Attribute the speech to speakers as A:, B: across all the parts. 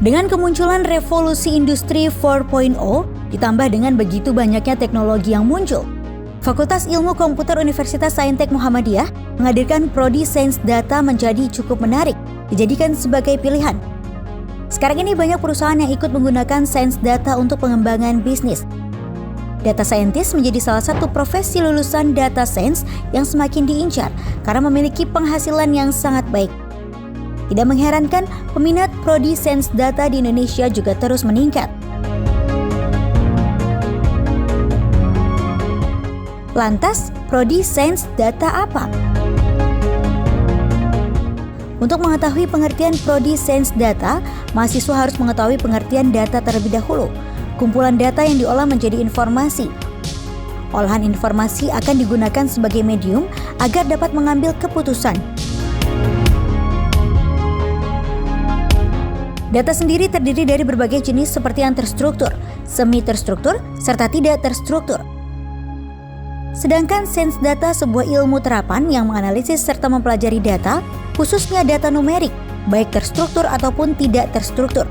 A: Dengan kemunculan revolusi industri 4.0, ditambah dengan begitu banyaknya teknologi yang muncul, Fakultas Ilmu Komputer Universitas Saintek Muhammadiyah menghadirkan Prodi Sains Data menjadi cukup menarik, dijadikan sebagai pilihan. Sekarang ini banyak perusahaan yang ikut menggunakan sains data untuk pengembangan bisnis. Data scientist menjadi salah satu profesi lulusan data science yang semakin diincar karena memiliki penghasilan yang sangat baik. Tidak mengherankan, peminat Prodi Sains Data di Indonesia juga terus meningkat. Lantas, Prodi Sains Data apa? Untuk mengetahui pengertian Prodi Sains Data, mahasiswa harus mengetahui pengertian data terlebih dahulu. Kumpulan data yang diolah menjadi informasi. Olahan informasi akan digunakan sebagai medium agar dapat mengambil keputusan. Data sendiri terdiri dari berbagai jenis seperti yang terstruktur, semi-terstruktur, serta tidak terstruktur. Sedangkan sains data sebuah ilmu terapan yang menganalisis serta mempelajari data, khususnya data numerik, baik terstruktur ataupun tidak terstruktur.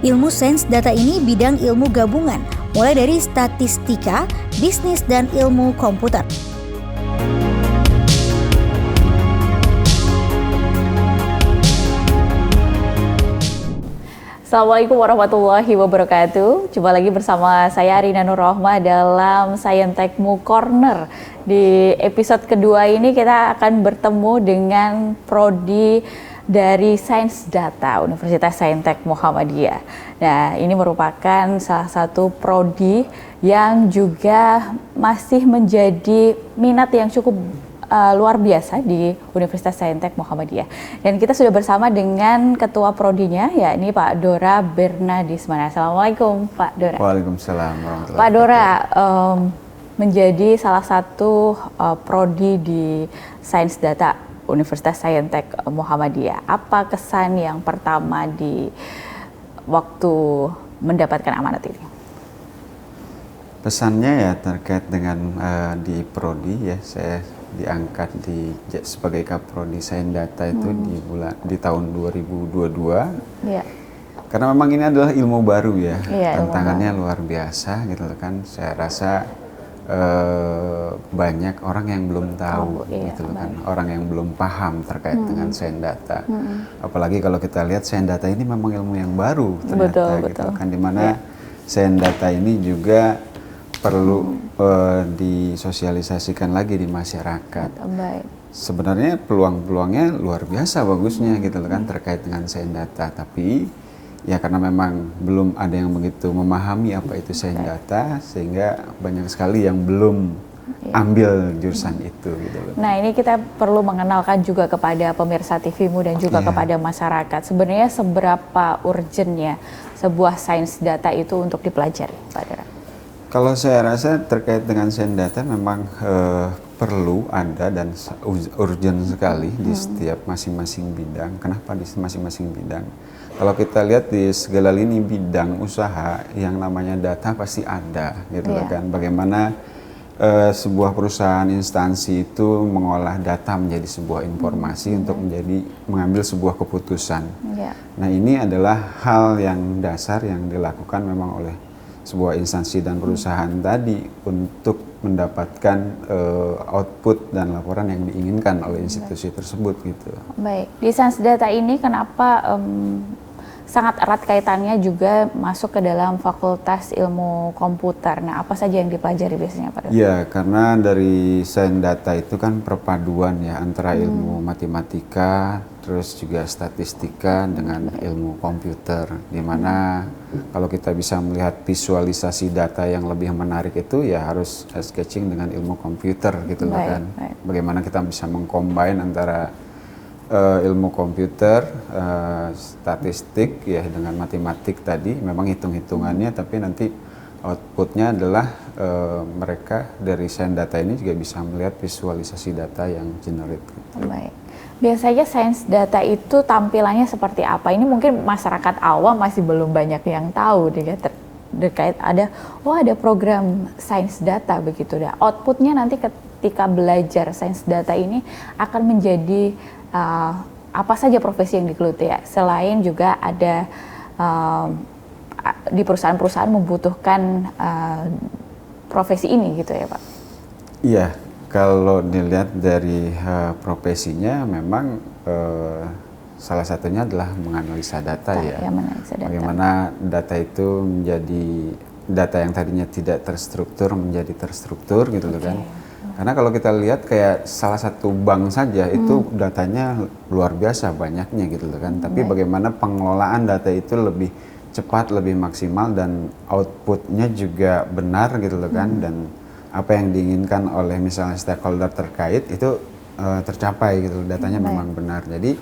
A: Ilmu sains data ini bidang ilmu gabungan, mulai dari statistika, bisnis, dan ilmu komputer.
B: Assalamualaikum warahmatullahi wabarakatuh. Jumpa lagi bersama saya Rina Nur Rohmah dalam Saintekmu Corner. Di episode kedua ini kita akan bertemu dengan Prodi dari Sains Data Universitas Saintek Muhammadiyah. Nah, ini merupakan salah satu prodi yang juga masih menjadi minat yang cukup luar biasa di Universitas Saintek Muhammadiyah. Dan kita sudah bersama dengan ketua prodinya, yakni Pak Dora Bernadismana. Assalamualaikum Pak Dora.
C: Waalaikumsalam warahmatullahi
B: Pak Dora menjadi salah satu prodi di Sains Data Universitas Saintek Muhammadiyah. Apa kesan yang pertama di waktu mendapatkan amanat ini?
C: Pesannya ya terkait dengan di prodi ya, saya diangkat sebagai Kaprodi Sains Data itu di tahun 2022.
B: Ya.
C: Karena memang ini adalah ilmu baru ya,
B: ilmu
C: tantangannya
B: baru.
C: luar biasa gitu kan. Saya rasa banyak orang yang belum tahu gitu kan, orang yang belum paham terkait dengan sains data. Apalagi kalau kita lihat sains data ini memang ilmu yang baru ternyata gitu kan, dimana sains data ini juga perlu disosialisasikan lagi di masyarakat. Sebenarnya peluang-peluangnya luar biasa bagusnya gitu kan terkait dengan sains data, tapi ya karena memang belum ada yang begitu memahami apa itu sains data, sehingga banyak sekali yang belum ambil jurusan itu gitu loh.
B: Nah, ini kita perlu mengenalkan juga kepada pemirsa TV-mu dan juga kepada masyarakat. Sebenarnya seberapa urgentnya sebuah sains data itu untuk dipelajari, Pak Dora?
C: Kalau saya rasa terkait dengan sains data memang perlu ada dan urgent sekali di setiap masing-masing bidang. Kenapa di masing-masing bidang? Kalau kita lihat di segala lini bidang usaha yang namanya data pasti ada gitu kan. Bagaimana sebuah perusahaan instansi itu mengolah data menjadi sebuah informasi untuk mengambil sebuah keputusan. Nah, ini adalah hal yang dasar yang dilakukan memang oleh sebuah instansi dan perusahaan tadi untuk mendapatkan output dan laporan yang diinginkan oleh institusi tersebut gitu.
B: Baik, di sains data ini kenapa sangat erat kaitannya juga masuk ke dalam Fakultas Ilmu Komputer. Nah, apa saja yang dipelajari biasanya, Pak?
C: Ya, karena dari sains data itu kan perpaduan ya antara ilmu matematika, terus juga statistika dengan ilmu komputer. Di mana kalau kita bisa melihat visualisasi data yang lebih menarik itu ya harus sketching dengan ilmu komputer gitu kan. Bagaimana kita bisa mengcombine antara ilmu komputer, statistik ya dengan matematik tadi, memang hitung-hitungannya, tapi nanti outputnya adalah mereka dari sains data ini juga bisa melihat visualisasi data yang generate. Gitu.
B: Baik. Biasanya sains data itu tampilannya seperti apa? Ini mungkin masyarakat awam masih belum banyak yang tahu terkait ada program sains data begitu dah. Outputnya nanti ketika belajar sains data ini akan menjadi apa saja profesi yang digeluti ya, selain juga ada di perusahaan-perusahaan membutuhkan profesi ini gitu ya Pak?
C: Iya, kalau dilihat dari profesinya memang salah satunya adalah menganalisa data ya.
B: Menganalisa data.
C: Bagaimana data itu menjadi data yang tadinya tidak terstruktur menjadi terstruktur gitu loh kan. Karena kalau kita lihat kayak salah satu bank saja itu datanya luar biasa banyaknya gitu loh kan. Tapi bagaimana pengelolaan data itu lebih cepat, lebih maksimal dan outputnya juga benar gitu loh kan. Dan apa yang diinginkan oleh misalnya stakeholder terkait itu tercapai gitu loh, datanya memang benar. Jadi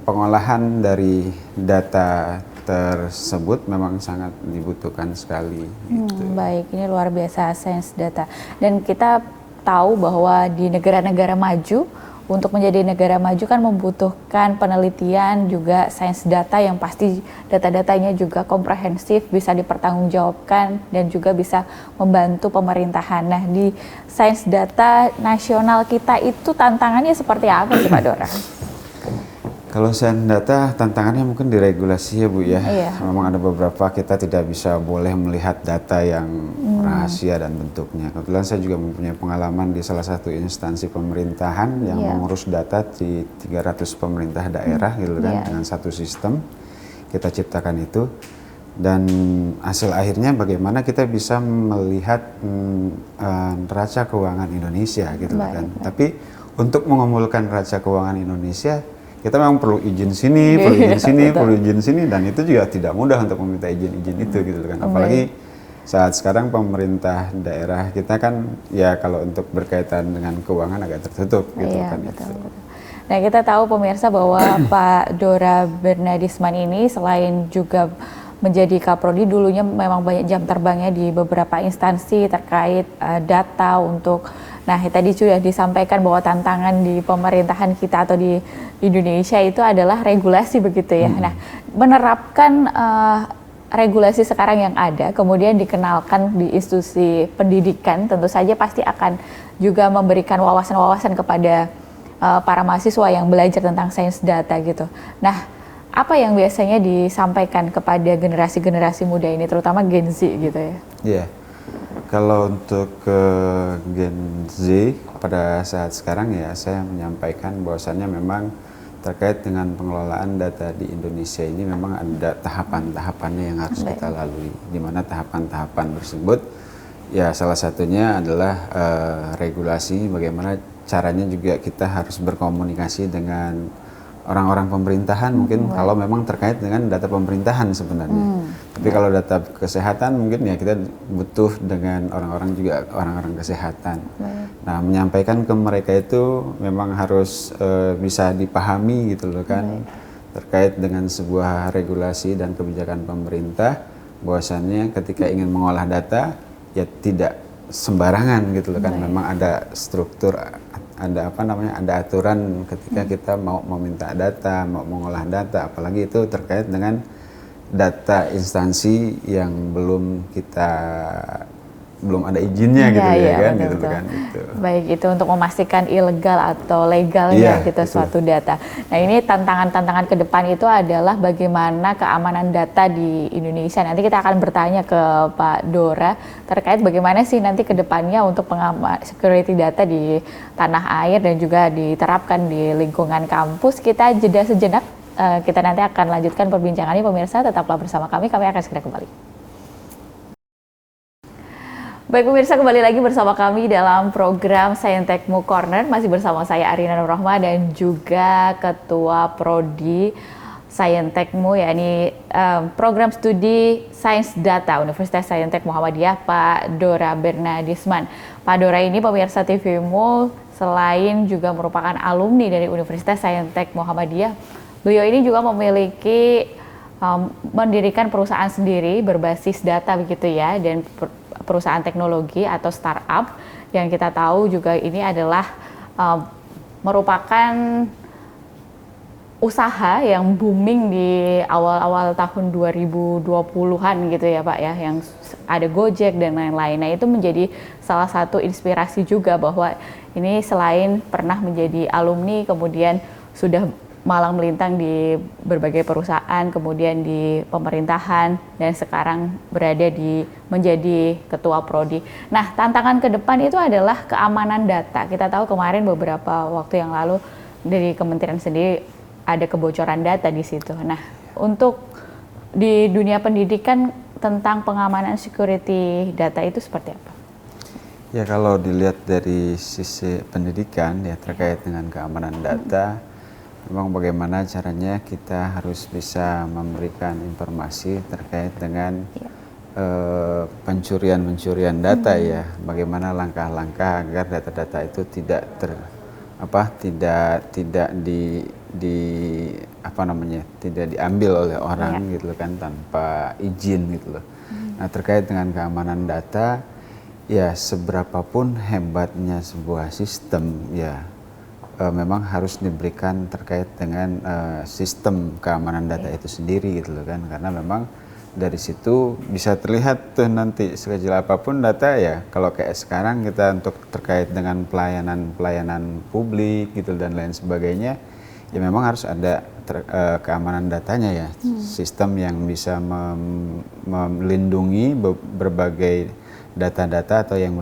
C: pengolahan dari data tersebut memang sangat dibutuhkan sekali. Gitu.
B: Baik, ini luar biasa sains data. Dan kita tahu bahwa di negara-negara maju, untuk menjadi negara maju kan membutuhkan penelitian juga sains data yang pasti data-datanya juga komprehensif, bisa dipertanggungjawabkan dan juga bisa membantu pemerintahan. Nah, di sains data nasional kita itu tantangannya seperti apa sih Pak Dora?
C: Kalau sains data tantangannya mungkin di regulasi ya Bu ya. Memang ada beberapa kita tidak bisa boleh melihat data yang rahasia dan bentuknya. Kebetulan saya juga mempunyai pengalaman di salah satu instansi pemerintahan yang mengurus data di 300 pemerintah daerah gitu kan dengan satu sistem kita ciptakan itu. Dan hasil akhirnya bagaimana kita bisa melihat neraca keuangan Indonesia gitu kan. Tapi untuk mengumpulkan neraca keuangan Indonesia kita memang perlu izin sini, perlu izin sini, perlu izin sini, dan itu juga tidak mudah untuk meminta izin-izin itu gitu kan. Apalagi saat sekarang pemerintah daerah kita kan ya kalau untuk berkaitan dengan keuangan agak tertutup gitu kan.
B: Betul. Nah, kita tahu pemirsa bahwa Pak Dora Bernadisman ini selain juga menjadi Kaprodi, dulunya memang banyak jam terbangnya di beberapa instansi terkait data untuk. Nah, tadi sudah disampaikan bahwa tantangan di pemerintahan kita atau di Indonesia itu adalah regulasi begitu ya. Nah, menerapkan regulasi sekarang yang ada, kemudian dikenalkan di institusi pendidikan, tentu saja pasti akan juga memberikan wawasan-wawasan kepada para mahasiswa yang belajar tentang sains data gitu. Nah, apa yang biasanya disampaikan kepada generasi-generasi muda ini, terutama Gen Z gitu ya?
C: Iya. Kalau untuk Gen Z pada saat sekarang ya saya menyampaikan bahwasannya memang terkait dengan pengelolaan data di Indonesia ini memang ada tahapan-tahapannya yang harus kita lalui. Di mana tahapan-tahapan tersebut ya salah satunya adalah regulasi, bagaimana caranya juga kita harus berkomunikasi dengan orang-orang pemerintahan mungkin kalau memang terkait dengan data pemerintahan sebenarnya. Tapi kalau data kesehatan mungkin ya kita butuh dengan orang-orang juga orang-orang kesehatan. Nah, menyampaikan ke mereka itu memang harus bisa dipahami gitu loh kan terkait dengan sebuah regulasi dan kebijakan pemerintah bahwasannya ketika ingin mengolah data ya tidak sembarangan gitu loh kan. Memang ada struktur, ada ada aturan ketika kita mau meminta data, mau mengolah data, apalagi itu terkait dengan data instansi yang belum ada izinnya gitu kan,
B: betul,
C: gitu
B: betul.
C: kan. Gitu.
B: Baik, itu untuk memastikan ilegal atau legalnya gitu suatu data. Nah, ini tantangan-tantangan ke depan itu adalah bagaimana keamanan data di Indonesia. Nanti kita akan bertanya ke Pak Dora terkait bagaimana sih nanti ke depannya untuk pengaman security data di tanah air dan juga diterapkan di lingkungan kampus. Kita jeda sejenak. Kita nanti akan lanjutkan perbincangan ini, pemirsa. Tetaplah bersama kami akan segera kembali. Baik pemirsa, kembali lagi bersama kami dalam program Saintekmu Corner. Masih bersama saya Arina Nurrohma dan juga Ketua Prodi Saintekmu, yakni Program Studi Sains Data Universitas Saintek Muhammadiyah, Pak Dora Bernadisman. Pak Dora ini pemirsa TVMu selain juga merupakan alumni dari Universitas Saintek Muhammadiyah, beliau ini juga memiliki mendirikan perusahaan sendiri berbasis data begitu ya, dan perusahaan teknologi atau startup yang kita tahu juga ini adalah merupakan usaha yang booming di awal-awal tahun 2020-an gitu ya Pak ya, yang ada Gojek dan lain-lain. Nah, itu menjadi salah satu inspirasi juga bahwa ini selain pernah menjadi alumni kemudian sudah malang melintang di berbagai perusahaan, kemudian di pemerintahan, dan sekarang menjadi ketua prodi. Nah, tantangan ke depan itu adalah keamanan data. Kita tahu kemarin beberapa waktu yang lalu dari kementerian sendiri ada kebocoran data di situ. Nah, untuk di dunia pendidikan tentang pengamanan security data itu seperti apa?
C: Ya, kalau dilihat dari sisi pendidikan ya terkait dengan keamanan data, memang bagaimana caranya kita harus bisa memberikan informasi terkait dengan pencurian data ya, bagaimana langkah-langkah agar data-data itu tidak tidak diambil oleh orang gitu kan tanpa izin gitu loh. Nah, terkait dengan keamanan data ya, seberapapun hebatnya sebuah sistem ya memang harus diberikan terkait dengan sistem keamanan data itu sendiri gitu loh kan, karena memang dari situ bisa terlihat tuh nanti sekecil apapun data ya, kalau kayak sekarang kita untuk terkait dengan pelayanan publik gitu dan lain sebagainya ya, memang harus ada keamanan datanya ya, sistem yang bisa melindungi berbagai data-data atau yang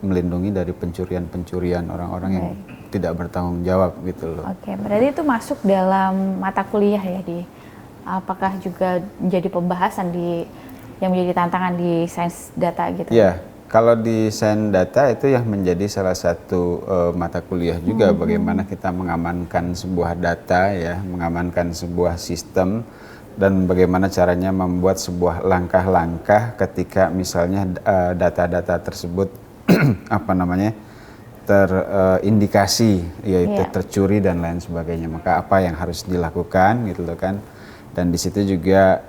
C: melindungi dari pencurian orang-orang yang tidak bertanggung jawab gitu loh.
B: Oke, berarti itu masuk dalam mata kuliah ya, apakah juga menjadi pembahasan yang menjadi tantangan di sains data gitu?
C: Ya, kalau di sains data itu yang menjadi salah satu mata kuliah juga, bagaimana kita mengamankan sebuah data ya, mengamankan sebuah sistem, dan bagaimana caranya membuat sebuah langkah-langkah ketika misalnya data-data tersebut terindikasi yaitu tercuri dan lain sebagainya, maka apa yang harus dilakukan gitu loh kan. Dan di situ juga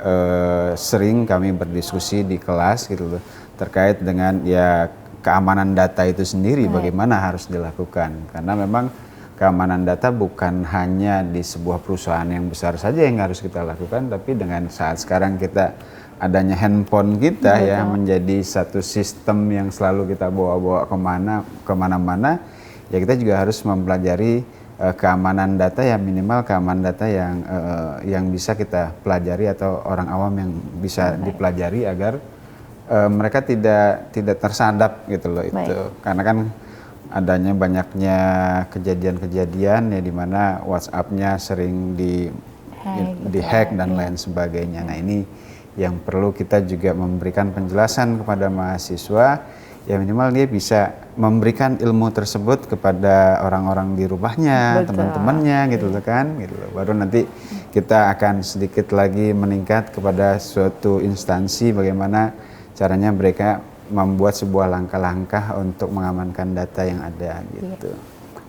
C: sering kami berdiskusi di kelas gitu loh terkait dengan ya keamanan data itu sendiri, bagaimana harus dilakukan, karena memang keamanan data bukan hanya di sebuah perusahaan yang besar saja yang harus kita lakukan, tapi dengan saat sekarang kita adanya handphone kita ya menjadi satu sistem yang selalu kita bawa-bawa kemana-mana ya, kita juga harus mempelajari keamanan data ya, minimal keamanan data yang bisa kita pelajari atau orang awam yang bisa dipelajari agar mereka tidak tersadap gitu loh. Itu karena kan adanya banyaknya kejadian-kejadian ya di mana WhatsApp-nya sering di hack dan lain sebagainya. Nah, ini yang perlu kita juga memberikan penjelasan kepada mahasiswa ya, minimal dia bisa memberikan ilmu tersebut kepada orang-orang di rumahnya, teman-temannya gitu kan, gitu. Baru nanti kita akan sedikit lagi meningkat kepada suatu instansi bagaimana caranya mereka membuat sebuah langkah-langkah untuk mengamankan data yang ada gitu.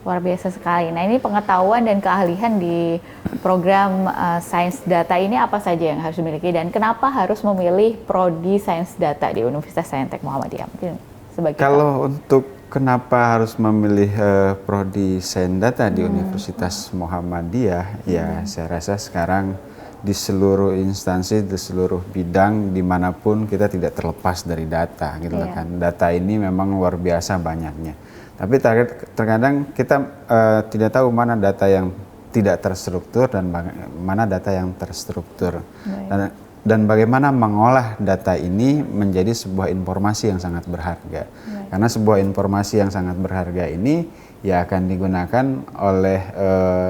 B: Luar biasa sekali. Nah, ini pengetahuan dan keahlian di program sains data ini apa saja yang harus dimiliki, dan kenapa harus memilih prodi sains data di Universitas Saintek Muhammadiyah? Mungkin
C: kalau untuk kenapa harus memilih prodi sains data di Universitas Muhammadiyah, ya saya rasa sekarang di seluruh instansi, di seluruh bidang dimanapun kita tidak terlepas dari data gitu kan. Data ini memang luar biasa banyaknya. Tapi terkadang kita tidak tahu mana data yang tidak terstruktur dan mana data yang terstruktur. Dan bagaimana mengolah data ini menjadi sebuah informasi yang sangat berharga. Karena sebuah informasi yang sangat berharga ini ya akan digunakan oleh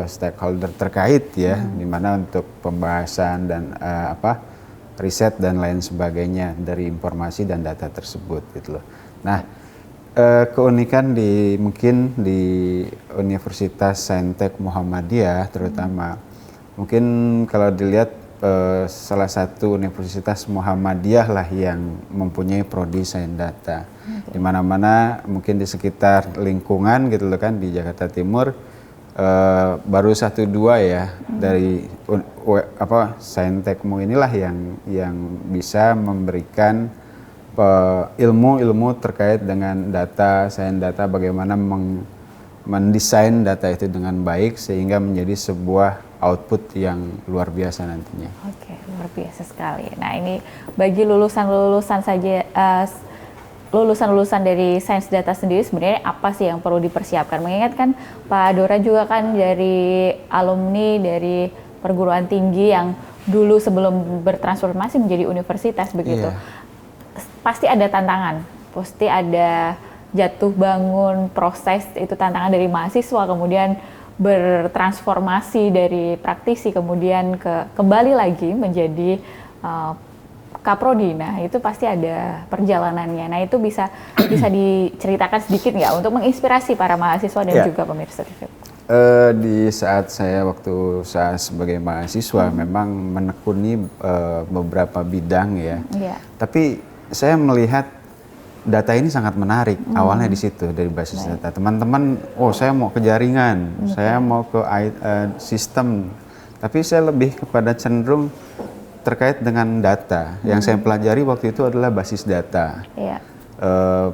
C: stakeholder terkait ya, di mana untuk pembahasan dan riset dan lain sebagainya dari informasi dan data tersebut gitu loh. Nah, keunikan mungkin di Universitas Saintek Muhammadiyah terutama, mungkin kalau dilihat salah satu Universitas Muhammadiyah lah yang mempunyai prodi sains data. Di mana-mana mungkin di sekitar lingkungan gitu loh kan, di Jakarta Timur baru 1-2 ya dari Saintekmu inilah yang bisa memberikan ilmu-ilmu terkait dengan data, sains data, bagaimana mendesain data itu dengan baik sehingga menjadi sebuah output yang luar biasa nantinya.
B: Oke, luar biasa sekali. Nah, ini bagi lulusan-lulusan saja lulusan-lulusan dari sains data sendiri sebenarnya apa sih yang perlu dipersiapkan? Mengingat kan Pak Dora juga kan dari alumni dari perguruan tinggi yang dulu sebelum bertransformasi menjadi universitas begitu.
C: Iya.
B: Pasti ada tantangan, pasti ada jatuh bangun, proses itu tantangan dari mahasiswa, kemudian bertransformasi dari praktisi, kemudian kembali lagi menjadi Kaprodi. Nah itu pasti ada perjalanannya. Nah itu bisa diceritakan sedikit nggak untuk menginspirasi para mahasiswa dan juga pemirsa TV?
C: Di saat waktu saya sebagai mahasiswa memang menekuni beberapa bidang ya. Tapi saya melihat data ini sangat menarik. Awalnya di situ dari basis data. Teman-teman, saya mau ke jaringan, saya mau ke sistem. Tapi saya lebih kepada cenderung terkait dengan data. Yang saya pelajari waktu itu adalah basis data.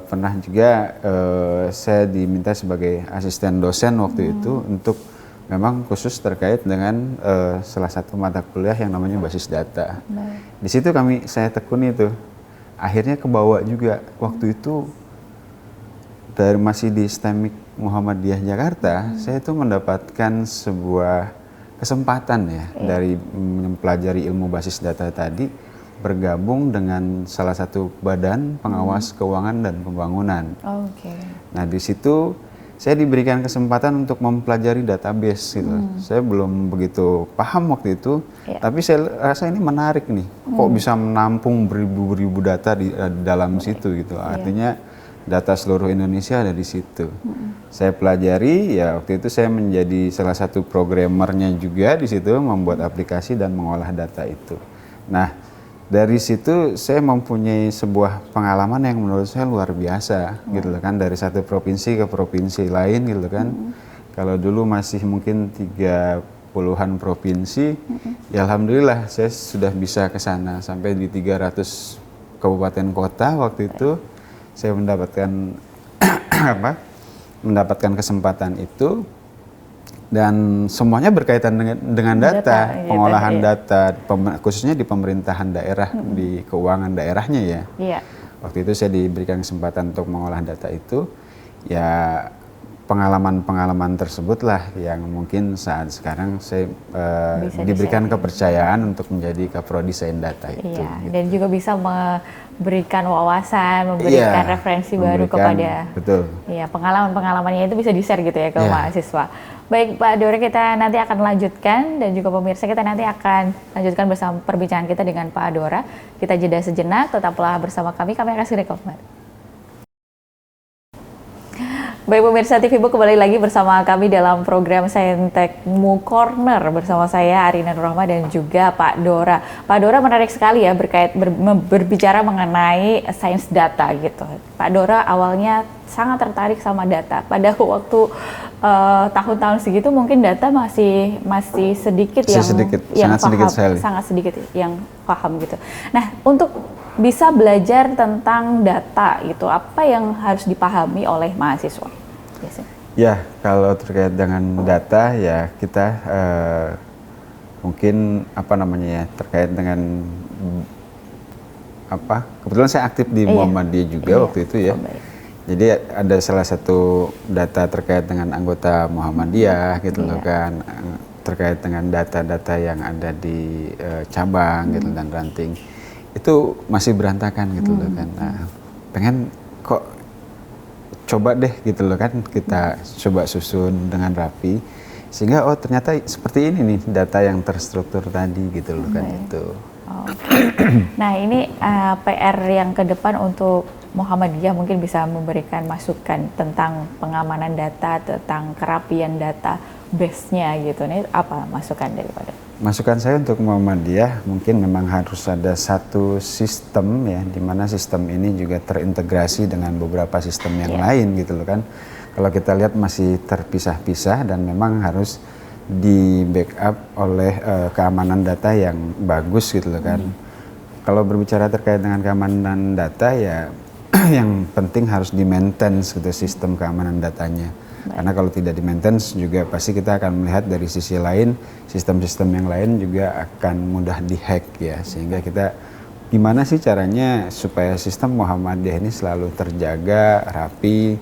C: Pernah juga saya diminta sebagai asisten dosen waktu itu untuk memang khusus terkait dengan salah satu mata kuliah yang namanya basis data. Di situ saya tekuni itu. Akhirnya kebawa juga waktu itu masih di STEMIK Muhammadiyah Jakarta, saya itu mendapatkan sebuah kesempatan ya dari mempelajari ilmu basis data tadi, bergabung dengan salah satu badan pengawas keuangan dan pembangunan. Nah di situ saya diberikan kesempatan untuk mempelajari database gitu. Saya belum begitu paham waktu itu, tapi saya rasa ini menarik nih. Kok bisa menampung beribu-ribu data di dalam situ gitu. Artinya data seluruh Indonesia ada di situ. Saya pelajari, ya waktu itu saya menjadi salah satu programmernya juga di situ, membuat aplikasi dan mengolah data itu. Nah dari situ saya mempunyai sebuah pengalaman yang menurut saya luar biasa gitu loh kan, dari satu provinsi ke provinsi lain gitu kan. Kalau dulu masih mungkin 30-an provinsi, ya alhamdulillah saya sudah bisa ke sana sampai di 300 kabupaten kota waktu itu. Saya mendapatkan kesempatan itu. Dan semuanya berkaitan dengan data, pengolahan data, khususnya di pemerintahan daerah, di keuangan daerahnya ya. Waktu itu saya diberikan kesempatan untuk mengolah data itu, ya pengalaman-pengalaman tersebutlah yang mungkin saat sekarang saya diberikan kepercayaan untuk menjadi Kaprodi Sains Data itu. Gitu.
B: Dan juga bisa memberikan wawasan, memberikan referensi baru kepada pengalaman-pengalamannya itu bisa di-share gitu ya ke mahasiswa. Baik Pak Dora, kita nanti akan lanjutkan dan juga pemirsa kita nanti akan lanjutkan bersama perbincangan kita dengan Pak Dora. Kita jeda sejenak, tetaplah bersama kami akan segera kembali. Baik pemirsa TVibu, kembali lagi bersama kami dalam program Saintekmu Corner bersama saya Arina Nurrohma dan juga Pak Dora. Pak Dora menarik sekali ya berbicara mengenai sains data gitu. Pak Dora awalnya sangat tertarik sama data. Pada waktu tahun-tahun segitu mungkin data masih sedikit yang paham, sangat sedikit yang paham gitu. Nah, untuk bisa belajar tentang data gitu, apa yang harus dipahami oleh mahasiswa biasanya?
C: Ya, kalau terkait dengan data ya kita mungkin terkait dengan kebetulan saya aktif di Muhammadiyah juga waktu itu ya. Jadi ada salah satu data terkait dengan anggota Muhammadiyah gitu loh kan, terkait dengan data-data yang ada di cabang gitu dan ranting. Itu masih berantakan gitu loh kan. Nah, pengen kok coba deh gitu loh kan, kita coba susun dengan rapi sehingga ternyata seperti ini nih data yang terstruktur tadi gitu loh kan itu.
B: Nah ini PR yang ke depan untuk Muhammadiyah mungkin bisa memberikan masukan tentang pengamanan data, tentang kerapian data base-nya gitu. Ini apa masukan daripada?
C: Masukan saya untuk Muhammadiyah mungkin memang harus ada satu sistem ya, di mana sistem ini juga terintegrasi dengan beberapa sistem yang lain gitu loh kan. Kalau kita lihat masih terpisah-pisah dan memang harus di backup oleh keamanan data yang bagus gitu loh kan. Kalau berbicara terkait dengan keamanan data ya yang penting harus di-maintain gitu sistem keamanan datanya. Karena kalau tidak di-maintenance juga pasti kita akan melihat dari sisi lain, sistem-sistem yang lain juga akan mudah di-hack ya. Sehingga kita gimana sih caranya supaya sistem Muhammadiyah ini selalu terjaga, rapi.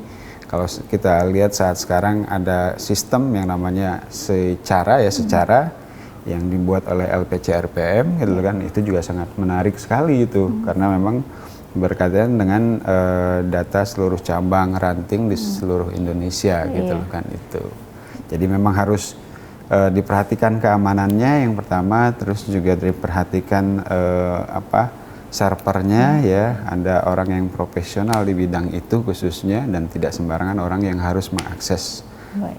C: Kalau kita lihat saat sekarang ada sistem yang namanya secara yang dibuat oleh LPC-RPM gitu kan, itu juga sangat menarik sekali itu karena memang berkaitan dengan data seluruh cabang ranting di seluruh Indonesia gitu kan itu. Jadi memang harus diperhatikan keamanannya yang pertama, terus juga diperhatikan servernya ya, ada orang yang profesional di bidang itu khususnya dan tidak sembarangan orang yang harus mengakses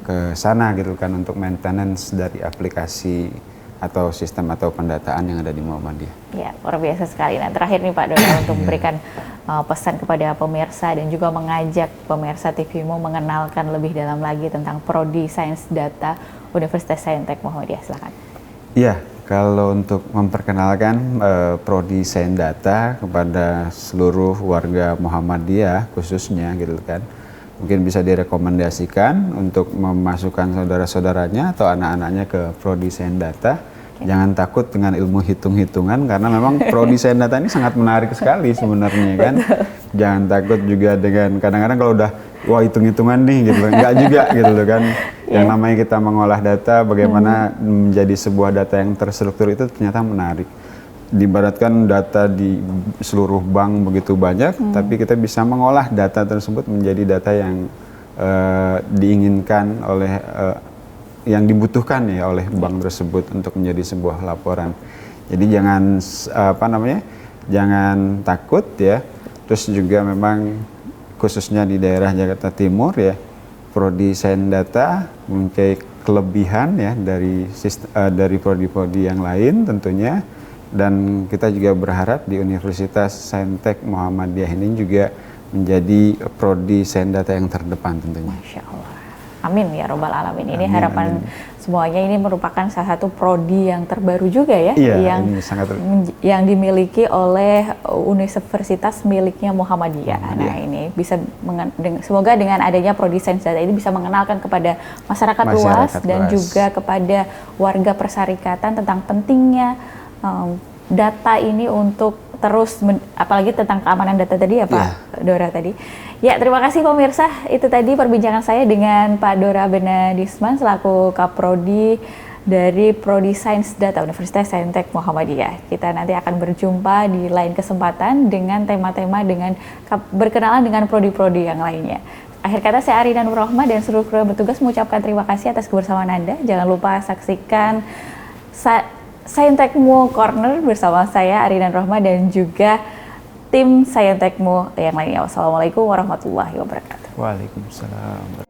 C: ke sana gitu kan untuk maintenance dari aplikasi atau sistem atau pendataan yang ada di Muhammadiyah.
B: Ya, luar biasa sekali. Nah, terakhir nih Pak Dora untuk memberikan pesan kepada pemirsa dan juga mengajak pemirsa TVMU mengenalkan lebih dalam lagi tentang Prodi Sains Data Universitas Saintek Muhammadiyah. Silakan.
C: Iya, kalau untuk memperkenalkan Prodi Sains Data kepada seluruh warga Muhammadiyah khususnya gitu kan, mungkin bisa direkomendasikan untuk memasukkan saudara-saudaranya atau anak-anaknya ke Prodi Sains Data. Jangan takut dengan ilmu hitung-hitungan karena memang Prodi Sains Data ini sangat menarik sekali sebenarnya kan. Jangan takut juga dengan kadang-kadang kalau udah wah hitung-hitungan nih gitu, enggak juga gitu loh kan. Yang namanya kita mengolah data, bagaimana menjadi sebuah data yang terstruktur itu ternyata menarik. Diibaratkan data di seluruh bank begitu banyak, tapi kita bisa mengolah data tersebut menjadi data yang diinginkan oleh yang dibutuhkan ya oleh bank tersebut untuk menjadi sebuah laporan. Jadi jangan jangan takut ya. Terus juga memang khususnya di daerah Jakarta Timur ya, Prodi Sains Data mempunyai kelebihan ya dari prodi-prodi yang lain tentunya, dan kita juga berharap di Universitas Saintek Muhammadiyah ini juga menjadi Prodi Sains Data yang terdepan tentunya.
B: Masya Allah. Amin ya robbal alamin. Ini harapan semuanya, ini merupakan salah satu prodi yang terbaru juga ya, yang dimiliki oleh universitas miliknya Muhammadiyah. Nah ini bisa semoga dengan adanya Prodi Sains Data ini bisa mengenalkan kepada masyarakat luas dan juga kepada warga persyarikatan tentang pentingnya data ini untuk terus apalagi tentang keamanan data tadi ya Pak Dora tadi. Ya, terima kasih pemirsa. Itu tadi perbincangan saya dengan Pak Dora Benadisman selaku Kaprodi dari Prodi Sains Data Universitas Saintek Muhammadiyah. Kita nanti akan berjumpa di lain kesempatan dengan tema-tema berkenalan dengan prodi-prodi yang lainnya. Akhir kata saya Arina Nur Rohmah dan seluruh kru yang bertugas mengucapkan terima kasih atas kebersamaan Anda. Jangan lupa saksikan Saintekmu Corner bersama saya Arina Nur Rohmah dan juga tim Saintekmu yang lainnya. Wassalamualaikum warahmatullahi wabarakatuh.
C: Waalaikumsalam.